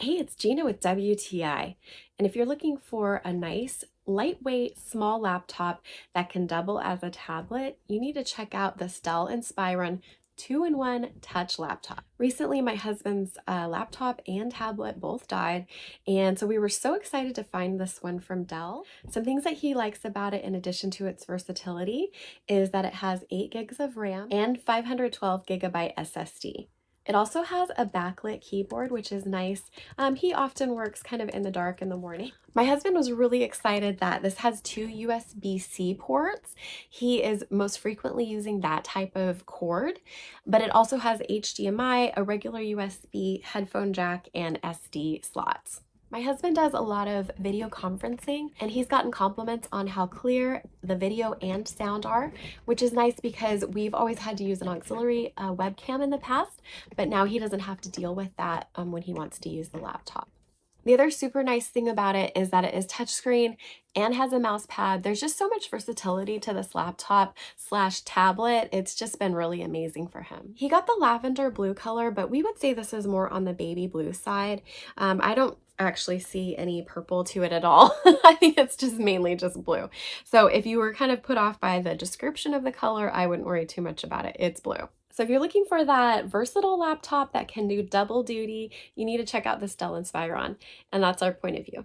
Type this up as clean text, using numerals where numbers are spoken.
Hey, it's Gina with WTI. And if you're looking for a nice, lightweight, small laptop that can double as a tablet, you need to check out the Dell Inspiron 2-in-1 touch laptop. Recently, my husband's laptop and tablet both died, and so we were so excited to find this one from Dell. Some things that he likes about it, in addition to its versatility, is that it has 8 gigs of RAM and 512 gigabyte SSD. It also has a backlit keyboard, which is nice. He often works kind of in the dark in the morning. My husband was really excited that this has 2 USB-C ports. He is most frequently using that type of cord, but it also has HDMI, a regular USB, headphone jack, and SD slots. My husband does a lot of video conferencing, and he's gotten compliments on how clear the video and sound are, which is nice because we've always had to use an auxiliary webcam in the past, but now he doesn't have to deal with that when he wants to use the laptop. The other super nice thing about it is that it is touchscreen and has a mouse pad. There's just so much versatility to this laptop slash tablet. It's just been really amazing for him. He got the lavender blue color, but we would say this is more on the baby blue side. I don't actually see any purple to it at all. I think it's just mainly just blue. So if you were kind of put off by the description of the color, I wouldn't worry too much about it. It's blue. So if you're looking for that versatile laptop that can do double duty, you need to check out this Dell Inspiron, and that's our point of view.